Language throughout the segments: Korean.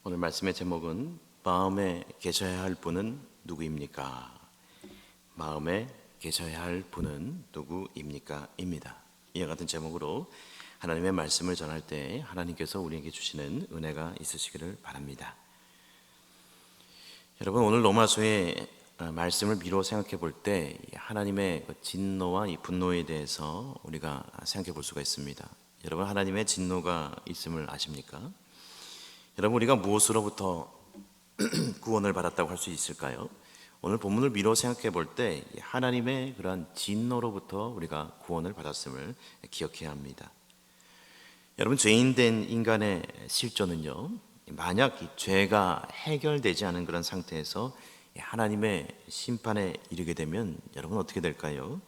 오늘 말씀의 제목은 마음에 계셔야 할 분은 누구입니까? 마음에 계셔야 할 분은 누구입니까? 입니다. 이와 같은 제목으로 하나님의 말씀을 전할 때 하나님께서 우리에게 주시는 은혜가 있으시기를 바랍니다. 여러분, 오늘 로마서의 말씀을 미루어 생각해 볼 때 하나님의 진노와 이 분노에 대해서 우리가 생각해 볼 수가 있습니다. 여러분, 하나님의 진노가 있음을 아십니까? 여러분, 우리가 무엇으로부터 구원을 받았다고 할 수 있을까요? 오늘 본문을 미루어 생각해 볼 때 하나님의 그러한 진노로부터 우리가 구원을 받았음을 기억해야 합니다. 여러분, 죄인된 인간의 실존은요, 만약 이 죄가 해결되지 않은 그런 상태에서 하나님의 심판에 이르게 되면 여러분 어떻게 될까요?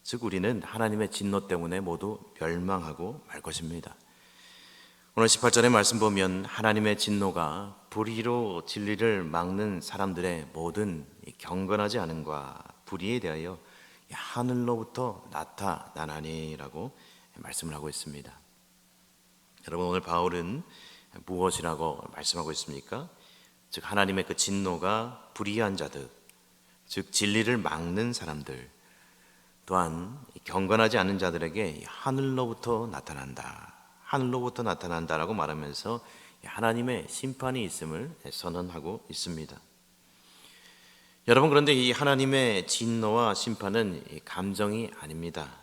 즉 우리는 하나님의 진노 때문에 모두 멸망하고 말 것입니다. 오늘 18절의 말씀 보면 하나님의 진노가 불의로 진리를 막는 사람들의 모든 경건하지 않음과 불의에 대하여 하늘로부터 나타나나니라고 말씀을 하고 있습니다. 여러분, 오늘 바울은 무엇이라고 말씀하고 있습니까? 즉 하나님의 그 진노가 불의한 자들, 즉 진리를 막는 사람들, 또한 경건하지 않은 자들에게 하늘로부터 나타난다라고 말하면서 하나님의 심판이 있음을 선언하고 있습니다. 여러분, 그런데 이 하나님의 진노와 심판은 감정이 아닙니다.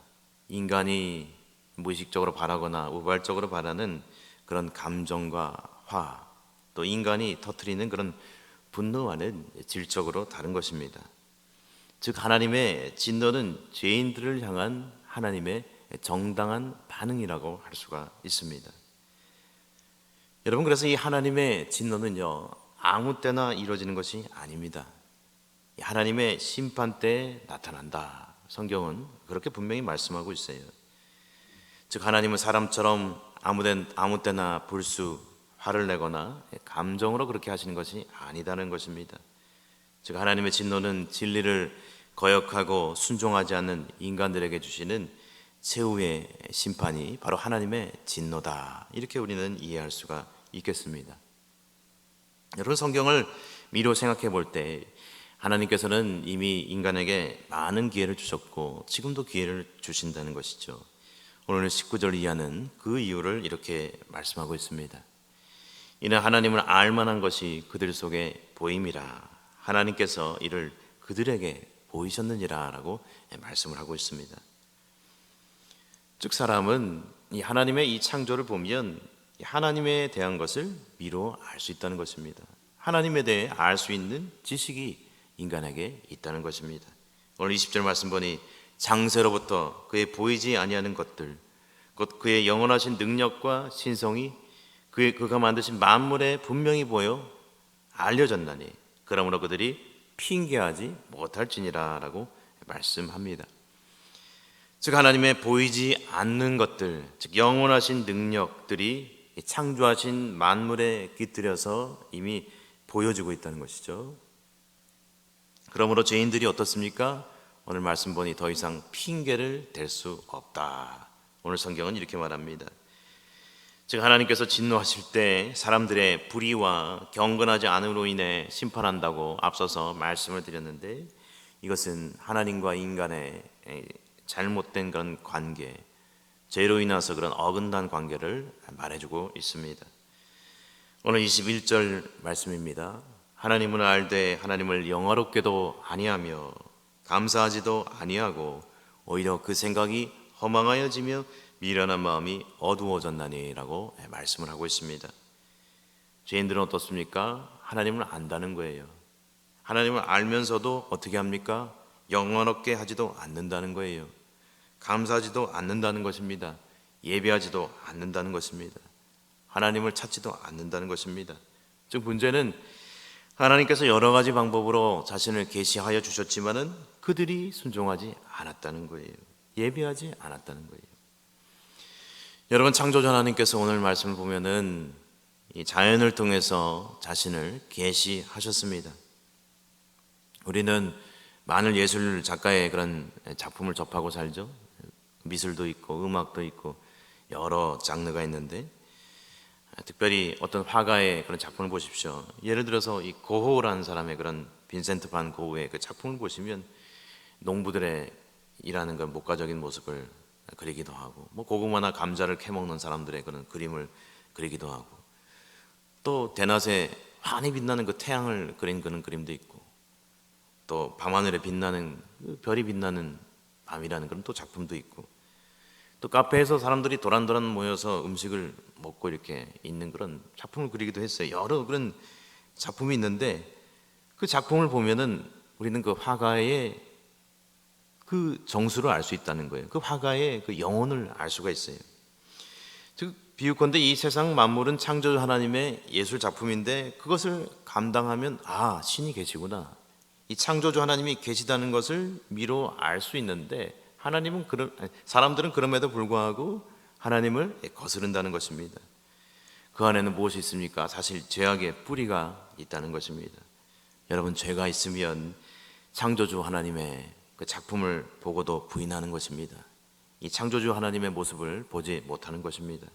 인간이 무의식적으로 바라거나 우발적으로 바라는 그런 감정과 화, 또 인간이 터뜨리는 그런 분노와는 질적으로 다른 것입니다. 즉 하나님의 진노는 죄인들을 향한 하나님의 정당한 반응이라고 할 수가 있습니다. 여러분, 그래서 이 하나님의 진노는요, 아무 때나 이루어지는 것이 아닙니다. 하나님의 심판 때에 나타난다. 성경은 그렇게 분명히 말씀하고 있어요. 즉 하나님은 사람처럼 아무 때나 불수, 화를 내거나 감정으로 그렇게 하시는 것이 아니다는 것입니다. 즉 하나님의 진노는 진리를 거역하고 순종하지 않는 인간들에게 주시는 최후의 심판이 바로 하나님의 진노다, 이렇게 우리는 이해할 수가 있겠습니다. 여러분, 성경을 미루어 생각해 볼 때 하나님께서는 이미 인간에게 많은 기회를 주셨고 지금도 기회를 주신다는 것이죠. 오늘 19절 이하는 그 이유를 이렇게 말씀하고 있습니다. 이는 하나님을 알만한 것이 그들 속에 보임이라 하나님께서 이를 그들에게 보이셨느니라 라고 말씀을 하고 있습니다. 즉 사람은 이 하나님의 이 창조를 보면 하나님에 대한 것을 미루어 알 수 있다는 것입니다. 하나님에 대해 알 수 있는 지식이 인간에게 있다는 것입니다. 오늘 20절 말씀 보니 장세로부터 그의 보이지 아니하는 것들, 곧 그의 영원하신 능력과 신성이 그가 만드신 만물에 분명히 보여 알려졌나니 그러므로 그들이 핑계하지 못할지니라 라고 말씀합니다. 즉 하나님의 보이지 않는 것들, 즉 영원하신 능력들이 창조하신 만물에 깃들여서 이미 보여지고 있다는 것이죠. 그러므로 죄인들이 어떻습니까? 오늘 말씀 보니 더 이상 핑계를 댈 수 없다. 오늘 성경은 이렇게 말합니다. 즉 하나님께서 진노하실 때 사람들의 불의와 경건하지 않음으로 인해 심판한다고 앞서서 말씀을 드렸는데, 이것은 하나님과 인간의 잘못된 그런 관계, 죄로 인해서 그런 어긋난 관계를 말해주고 있습니다. 오늘 21절 말씀입니다. 하나님을 알되 하나님을 영화롭게도 아니하며 감사하지도 아니하고 오히려 그 생각이 허망하여지며 미련한 마음이 어두워졌나니 라고 말씀을 하고 있습니다. 죄인들은 어떻습니까? 하나님을 안다는 거예요. 하나님을 알면서도 어떻게 합니까? 영원롭게 하지도 않는다는 거예요. 감사하지도 않는다는 것입니다. 예배하지도 않는다는 것입니다. 하나님을 찾지도 않는다는 것입니다. 즉 문제는 하나님께서 여러 가지 방법으로 자신을 계시하여 주셨지만은 그들이 순종하지 않았다는 거예요. 예배하지 않았다는 거예요. 여러분, 창조자 하나님께서 오늘 말씀을 보면은 이 자연을 통해서 자신을 계시하셨습니다. 우리는 많은 예술 작가의 그런 작품을 접하고 살죠. 미술도 있고 음악도 있고 여러 장르가 있는데 특별히 어떤 화가의 그런 작품을 보십시오. 예를 들어서 이 고호라는 사람의 그런 빈센트 반 고흐의 그 작품을 보시면 농부들의 일하는 그 목가적인 모습을 그리기도 하고, 뭐 고구마나 감자를 캐먹는 사람들의 그런 그림을 그리기도 하고, 또 대낮에 환히 빛나는 그 태양을 그린 그런 그림도 있고, 또 밤하늘에 빛나는 그 별이 빛나는 밤이라는 그런 또 작품도 있고, 또 카페에서 사람들이 도란도란 모여서 음식을 먹고 이렇게 있는 그런 작품을 그리기도 했어요. 여러 그런 작품이 있는데 그 작품을 보면은 우리는 그 화가의 그 정수를 알 수 있다는 거예요. 그 화가의 그 영혼을 알 수가 있어요. 즉 비유컨대 이 세상 만물은 창조주 하나님의 예술 작품인데 그것을 감당하면 아, 신이 계시구나, 이 창조주 하나님이 계시다는 것을 미로 알 수 있는데 하나님은 사람들은 그럼에도 불구하고 하나님을 거스른다는 것입니다. 그 안에는 무엇이 있습니까? 사실 죄악의 뿌리가 있다는 것입니다. 여러분, 죄가 있으면 창조주 하나님의 그 작품을 보고도 부인하는 것입니다. 이 창조주 하나님의 모습을 보지 못하는 것입니다.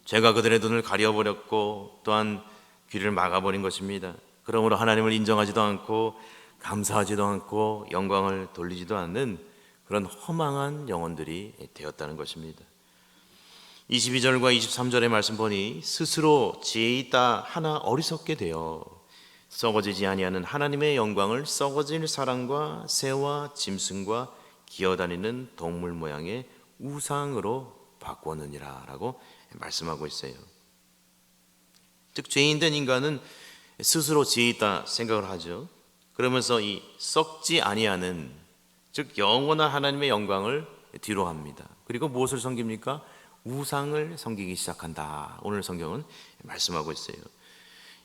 죄가 그들의 눈을 가려버렸고 또한 귀를 막아버린 것입니다. 그러므로 하나님을 인정하지도 않고 감사하지도 않고 영광을 돌리지도 않는 그런 허망한 영혼들이 되었다는 것입니다. 22절과 23절의 말씀 보니 스스로 지혜 있다 하나 어리석게 되어 썩어지지 아니하는 하나님의 영광을 썩어질 사람과 새와 짐승과 기어다니는 동물 모양의 우상으로 바꾸었느니라 라고 말씀하고 있어요. 즉 죄인된 인간은 스스로 지혜 있다 생각을 하죠. 그러면서 이 썩지 아니하는, 즉 영원한 하나님의 영광을 뒤로 합니다. 그리고 무엇을 섬깁니까? 우상을 섬기기 시작한다. 오늘 성경은 말씀하고 있어요.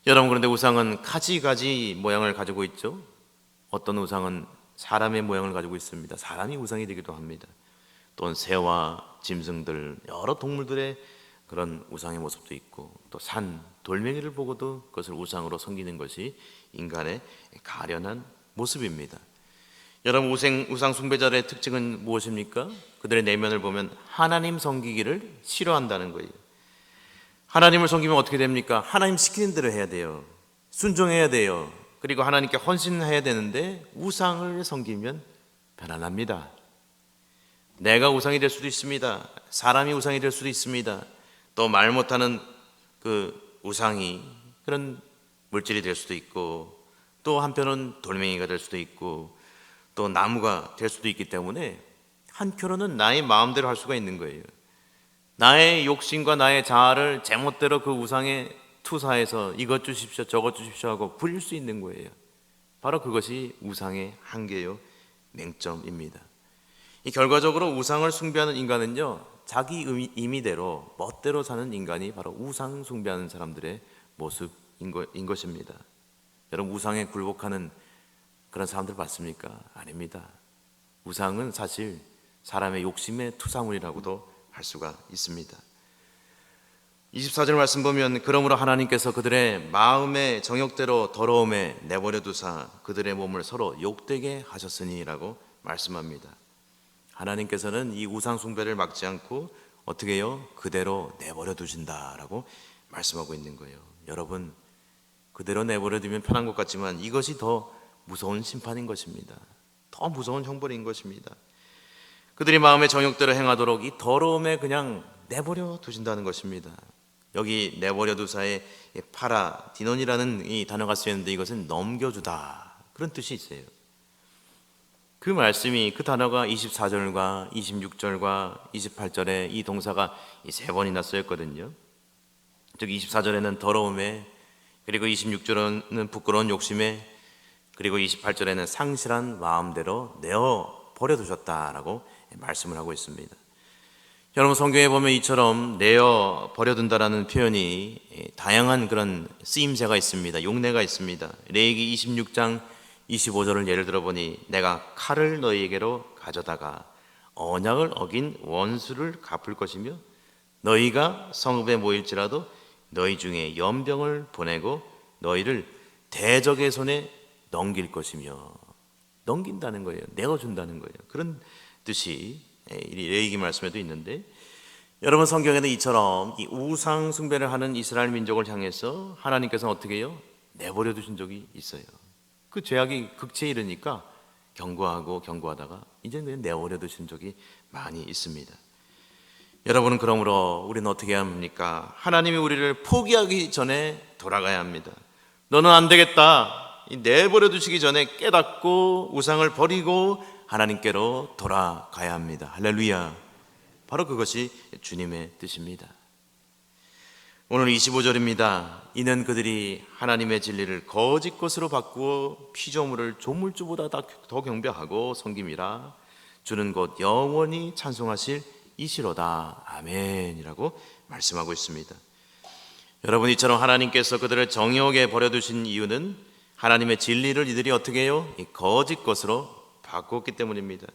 여러분, 그런데 우상은 가지가지 모양을 가지고 있죠. 어떤 우상은 사람의 모양을 가지고 있습니다. 사람이 우상이 되기도 합니다. 또는 새와 짐승들, 여러 동물들의 그런 우상의 모습도 있고, 또 산, 돌멩이를 보고도 그것을 우상으로 섬기는 것이 인간의 가련한 모습입니다. 여러분, 우상 숭배자들의 특징은 무엇입니까? 그들의 내면을 보면 하나님 섬기기를 싫어한다는 거예요. 하나님을 섬기면 어떻게 됩니까? 하나님 시키는 대로 해야 돼요. 순종해야 돼요. 그리고 하나님께 헌신해야 되는데 우상을 섬기면 편안합니다. 내가 우상이 될 수도 있습니다. 사람이 우상이 될 수도 있습니다. 또 말 못하는 그 우상이 그런 물질이 될 수도 있고, 또 한편은 돌멩이가 될 수도 있고, 또 나무가 될 수도 있기 때문에 한편으로는 나의 마음대로 할 수가 있는 거예요. 나의 욕심과 나의 자아를 제멋대로 그 우상에 투사해서 이것 주십시오 저것 주십시오 하고 부릴 수 있는 거예요. 바로 그것이 우상의 한계요 맹점입니다. 이 결과적으로 우상을 숭배하는 인간은요, 자기 임의대로 멋대로 사는 인간이 바로 우상 숭배하는 사람들의 모습인 것입니다. 여러분, 우상에 굴복하는 그런 사람들 봤습니까? 아닙니다. 우상은 사실 사람의 욕심의 투사물이라고도 할 수가 있습니다. 24절 말씀 보면 그러므로 하나님께서 그들의 마음의 정욕대로 더러움에 내버려 두사 그들의 몸을 서로 욕되게 하셨으니라고 말씀합니다. 하나님께서는 이 우상 숭배를 막지 않고 어떻게 해요? 그대로 내버려 두신다라고 말씀하고 있는 거예요. 여러분, 그대로 내버려 두면 편한 것 같지만 이것이 더 무서운 심판인 것입니다. 더 무서운 형벌인 것입니다. 그들이 마음의 정욕대로 행하도록 이 더러움에 그냥 내버려 두신다는 것입니다. 여기 내버려 두사에 파라디논이라는 이 단어가 쓰였는데 이것은 넘겨주다, 그런 뜻이 있어요. 그 말씀이, 그 단어가 24절과 26절과 28절에 이 동사가 세 번이나 쓰였거든요. 즉 24절에는 더러움에, 그리고 26절에는 부끄러운 욕심에, 그리고 28절에는 상실한 마음대로 내어 버려두셨다라고 말씀을 하고 있습니다. 여러분, 성경에 보면 이처럼 내어 버려둔다라는 표현이 다양한 그런 쓰임새가 있습니다. 용례가 있습니다. 레위기 26장 25절을 예를 들어보니 내가 칼을 너희에게로 가져다가 언약을 어긴 원수를 갚을 것이며 너희가 성읍에 모일지라도 너희 중에 연병을 보내고 너희를 대적의 손에 넘길 것이며, 넘긴다는 거예요. 내어준다는 거예요. 그런 뜻이 레위기 말씀에도 있는데, 여러분, 성경에는 이처럼 이 우상 숭배를 하는 이스라엘 민족을 향해서 하나님께서 어떻게 해요? 내버려 두신 적이 있어요. 그 죄악이 극치에 이르니까 경고하다가 이제 그냥 내버려 두신 적이 많이 있습니다. 여러분은 그러므로 우리는 어떻게 해야 합니까? 하나님이 우리를 포기하기 전에 돌아가야 합니다. 너는 안 되겠다, 내버려 두시기 전에 깨닫고 우상을 버리고 하나님께로 돌아가야 합니다. 할렐루야. 바로 그것이 주님의 뜻입니다. 오늘 25절입니다. 이는 그들이 하나님의 진리를 거짓 것으로 바꾸어 피조물을 조물주보다 더 경배하고 섬김이라. 주는 곧 영원히 찬송하실 이시로다. 아멘이라고 말씀하고 있습니다. 여러분, 이처럼 하나님께서 그들을 정욕에 버려두신 이유는 하나님의 진리를 이들이 어떻게 해요? 이 거짓 것으로 바꾸었기 때문입니다.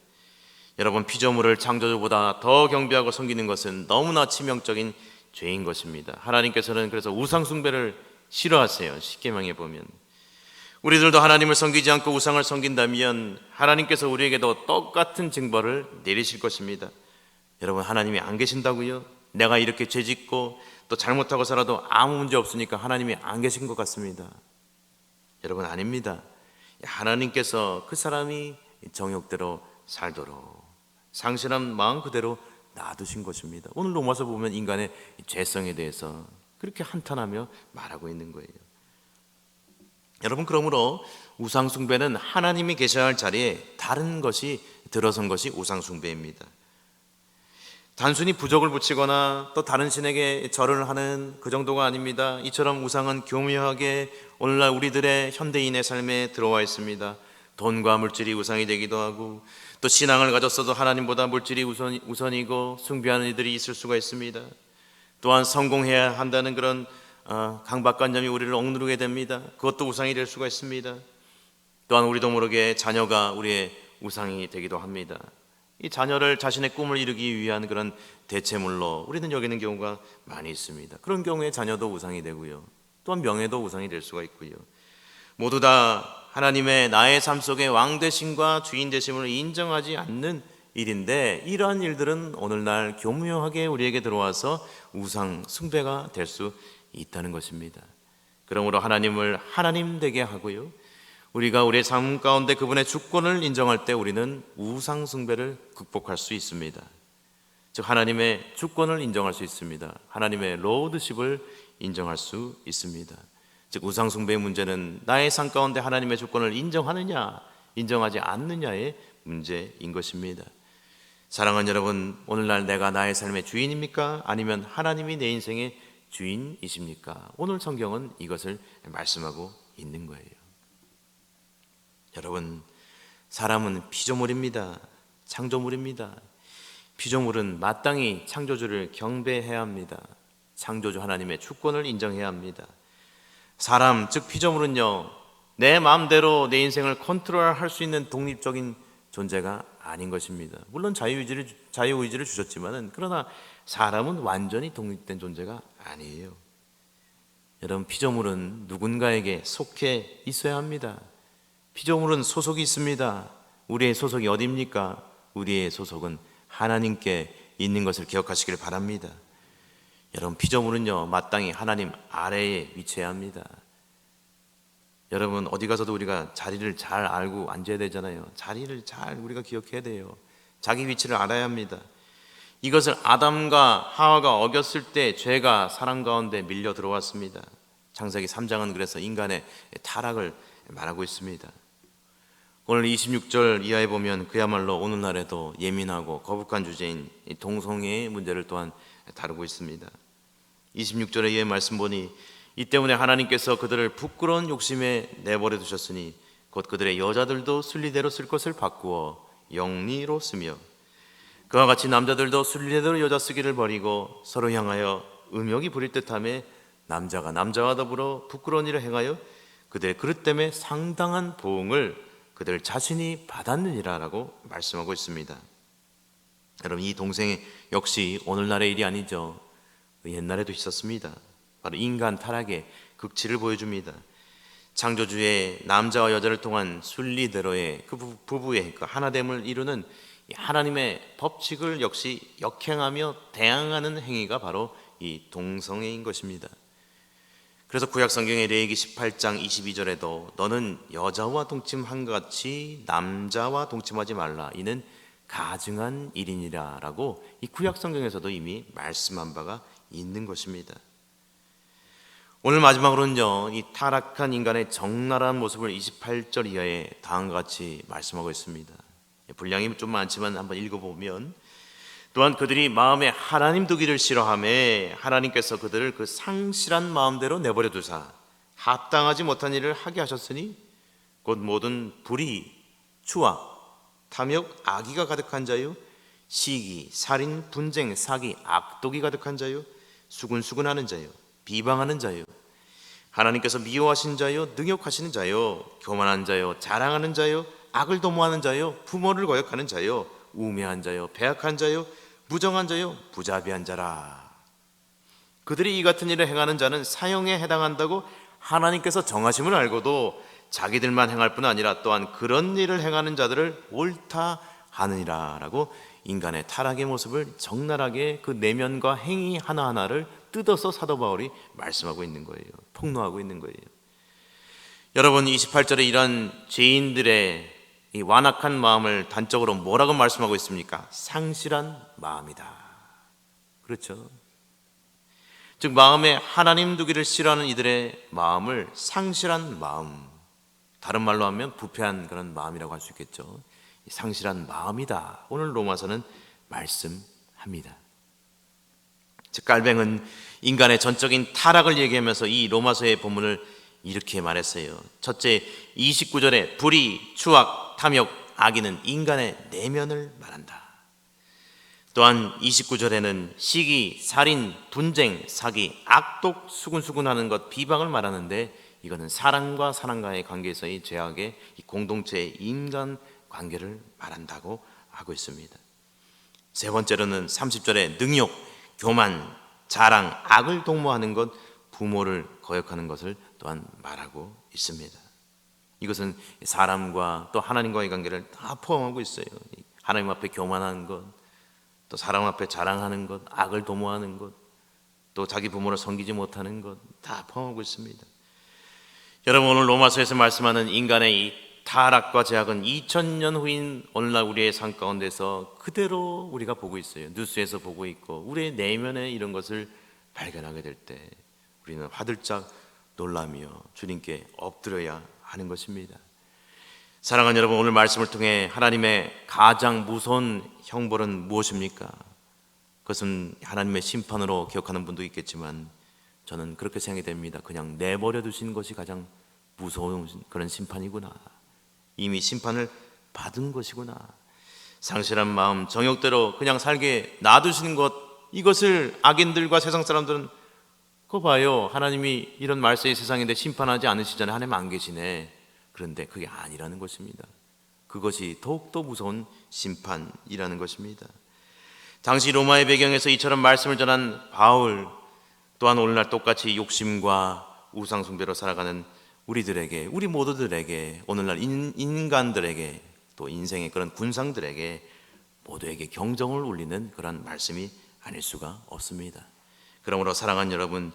여러분, 피조물을 창조주보다 더 경배하고 섬기는 것은 너무나 치명적인 죄인 것입니다. 하나님께서는 그래서 우상 숭배를 싫어하세요. 십계명에 보면 우리들도 하나님을 섬기지 않고 우상을 섬긴다면 하나님께서 우리에게도 똑같은 징벌을 내리실 것입니다. 여러분, 하나님이 안 계신다고요? 내가 이렇게 죄짓고 또 잘못하고 살아도 아무 문제 없으니까 하나님이 안 계신 것 같습니다. 여러분, 아닙니다. 하나님께서 그 사람이 정욕대로 살도록 상실한 마음 그대로 놔두신 것입니다. 오늘 로마서 보면 인간의 죄성에 대해서 그렇게 한탄하며 말하고 있는 거예요. 여러분, 그러므로 우상 숭배는 하나님이 계셔야 할 자리에 다른 것이 들어선 것이 우상 숭배입니다. 단순히 부적을 붙이거나 또 다른 신에게 절을 하는 그 정도가 아닙니다. 이처럼 우상은 교묘하게 오늘날 우리들의 현대인의 삶에 들어와 있습니다. 돈과 물질이 우상이 되기도 하고 또 신앙을 가졌어도 하나님보다 물질이 우선이고 숭배하는 이들이 있을 수가 있습니다. 또한 성공해야 한다는 그런 강박관념이 우리를 억누르게 됩니다. 그것도 우상이 될 수가 있습니다. 또한 우리도 모르게 자녀가 우리의 우상이 되기도 합니다. 이 자녀를 자신의 꿈을 이루기 위한 그런 대체물로 우리는 여기는 경우가 많이 있습니다. 그런 경우에 자녀도 우상이 되고요. 또한 명예도 우상이 될 수가 있고요. 모두 다 하나님의 나의 삶 속에 왕 되심과 주인 되심을 인정하지 않는 일인데 이러한 일들은 오늘날 교묘하게 우리에게 들어와서 우상 숭배가 될 수 있다는 것입니다. 그러므로 하나님을 하나님 되게 하고요, 우리가 우리의 삶 가운데 그분의 주권을 인정할 때 우리는 우상 숭배를 극복할 수 있습니다. 즉 하나님의 주권을 인정할 수 있습니다. 하나님의 로드십을 인정할 수 있습니다. 즉 우상 숭배의 문제는 나의 삶 가운데 하나님의 주권을 인정하느냐 인정하지 않느냐의 문제인 것입니다. 사랑하는 여러분, 오늘날 내가 나의 삶의 주인입니까? 아니면 하나님이 내 인생의 주인이십니까? 오늘 성경은 이것을 말씀하고 있는 거예요. 여러분, 사람은 피조물입니다. 창조물입니다. 피조물은 마땅히 창조주를 경배해야 합니다. 창조주 하나님의 주권을 인정해야 합니다. 사람, 즉 피조물은요, 내 마음대로 내 인생을 컨트롤할 수 있는 독립적인 존재가 아닌 것입니다. 물론 자유의지를 주셨지만은 그러나 사람은 완전히 독립된 존재가 아니에요. 여러분, 피조물은 누군가에게 속해 있어야 합니다. 피조물은 소속이 있습니다. 우리의 소속이 어디입니까? 우리의 소속은 하나님께 있는 것을 기억하시길 바랍니다. 여러분, 피조물은요 마땅히 하나님 아래에 위치해야 합니다. 여러분, 어디 가서도 우리가 자리를 잘 알고 앉아야 되잖아요. 자리를 잘 우리가 기억해야 돼요. 자기 위치를 알아야 합니다. 이것을 아담과 하와가 어겼을 때 죄가 사람 가운데 밀려 들어왔습니다. 창세기 3장은 그래서 인간의 타락을 말하고 있습니다. 오늘 26절 이하에 보면 그야말로 오늘날에도 예민하고 거북한 주제인 동성애의 문제를 또한 다루고 있습니다. 26절의 이하의 말씀 보니 이 때문에 하나님께서 그들을 부끄러운 욕심에 내버려 두셨으니 곧 그들의 여자들도 순리대로 쓸 것을 바꾸어 영리로 쓰며 그와 같이 남자들도 순리대로 여자 쓰기를 버리고 서로 향하여 음욕이 부릴 듯하며 남자가 남자와 더불어 부끄러운 일을 행하여 그들의 그릇 때문에 상당한 보응을 그들 자신이 받았느니라 라고 말씀하고 있습니다. 여러분, 이 동생 역시 오늘날의 일이 아니죠. 옛날에도 있었습니다. 바로 인간 타락의 극치를 보여줍니다. 창조주의 남자와 여자를 통한 순리대로의 그 부부의 그 하나됨을 이루는 하나님의 법칙을 역시 역행하며 대항하는 행위가 바로 이 동성애인 것입니다. 그래서 구약성경의 레위기 18장 22절에도 너는 여자와 동침한 것 같이 남자와 동침하지 말라 이는 가증한 일이니라 라고 이 구약성경에서도 이미 말씀한 바가 있는 것입니다. 오늘 마지막으로는요, 이 타락한 인간의 적나라한 모습을 28절 이하에 다음과 같이 말씀하고 있습니다. 분량이 좀 많지만 한번 읽어보면 또한 그들이 마음에 하나님 두기를 싫어하매 하나님께서 그들을 그 상실한 마음대로 내버려 두사 합당하지 못한 일을 하게 하셨으니 곧 모든 불의, 추악, 탐욕, 악의가 가득한 자요 시기, 살인, 분쟁, 사기, 악독이 가득한 자요 수군수군하는 자요 비방하는 자요 하나님께서 미워하신 자요 능욕하시는 자요 교만한 자요 자랑하는 자요 악을 도모하는 자요 부모를 거역하는 자요 우매한 자요 배악한 자요 무정한 자요 부자비한 자라. 그들이 이 같은 일을 행하는 자는 사형에 해당한다고 하나님께서 정하심을 알고도 자기들만 행할 뿐 아니라 또한 그런 일을 행하는 자들을 옳다 하느니라 라고 인간의 타락의 모습을 적나라하게 그 내면과 행위 하나하나를 뜯어서 사도 바울이 말씀하고 있는 거예요. 폭로하고 있는 거예요. 여러분 28절에 이런 죄인들의 이 완악한 마음을 단적으로 뭐라고 말씀하고 있습니까? 상실한 마음이다. 그렇죠? 즉 마음에 하나님 두기를 싫어하는 이들의 마음을 상실한 마음, 다른 말로 하면 부패한 그런 마음이라고 할 수 있겠죠. 상실한 마음이다. 오늘 로마서는 말씀합니다. 즉 갈뱅은 인간의 전적인 타락을 얘기하면서 이 로마서의 본문을 이렇게 말했어요. 첫째 29절에 불의, 추악, 탐욕, 악의는 인간의 내면을 말한다. 또한 29절에는 시기, 살인, 분쟁, 사기, 악독, 수군수군하는 것, 비방을 말하는데 이거는 사람과 사람과의 관계에서의 죄악의 공동체의 인간 관계를 말한다고 하고 있습니다. 세 번째로는 30절에 능욕, 교만, 자랑, 악을 도모하는 것, 부모를 거역하는 것을 또한 말하고 있습니다. 이것은 사람과 또 하나님과의 관계를 다 포함하고 있어요. 하나님 앞에 교만하는 것, 또 사람 앞에 자랑하는 것, 악을 도모하는 것, 또 자기 부모를 섬기지 못하는 것 다 포함하고 있습니다. 여러분 오늘 로마서에서 말씀하는 인간의 이 타락과 죄악은 2000년 후인 오늘날 우리의 삶 가운데서 그대로 우리가 보고 있어요. 뉴스에서 보고 있고 우리의 내면에 이런 것을 발견하게 될 때 우리는 화들짝 놀라며 주님께 엎드려야 하는 것입니다. 사랑하는 여러분, 오늘 말씀을 통해 하나님의 가장 무서운 형벌은 무엇입니까? 그것은 하나님의 심판으로 기억하는 분도 있겠지만 저는 그렇게 생각이 됩니다. 그냥 내버려 두신 것이 가장 무서운 그런 심판이구나. 이미 심판을 받은 것이구나. 상실한 마음, 정욕대로 그냥 살게 놔두시는 것, 이것을 악인들과 세상 사람들은 그거 봐요. 하나님이 이런 말세의 세상인데 심판하지 않으시잖아요. 하나님 안 계시네. 그런데 그게 아니라는 것입니다. 그것이 더욱더 무서운 심판이라는 것입니다. 당시 로마의 배경에서 이처럼 말씀을 전한 바울, 또한 오늘날 똑같이 욕심과 우상숭배로 살아가는 우리들에게, 우리 모두들에게, 오늘날 인간들에게, 또 인생의 그런 군상들에게 모두에게 경종을 울리는 그런 말씀이 아닐 수가 없습니다. 그러므로 사랑하는 여러분,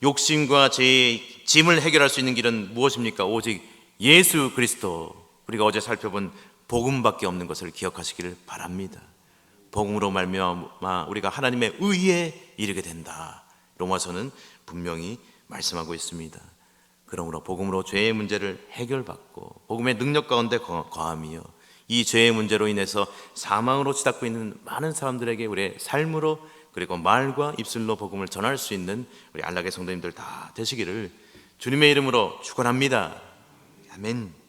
욕심과 죄의 짐을 해결할 수 있는 길은 무엇입니까? 오직 예수 그리스도, 우리가 어제 살펴본 복음밖에 없는 것을 기억하시기를 바랍니다. 복음으로 말미암아 우리가 하나님의 의에 이르게 된다. 로마서는 분명히 말씀하고 있습니다. 그러므로 복음으로 죄의 문제를 해결받고 복음의 능력 가운데 거하며 이 죄의 문제로 인해서 사망으로 치닫고 있는 많은 사람들에게 우리의 삶으로 그리고 말과 입술로 복음을 전할 수 있는 우리 안락의 성도님들 다 되시기를 주님의 이름으로 축원합니다. 아멘.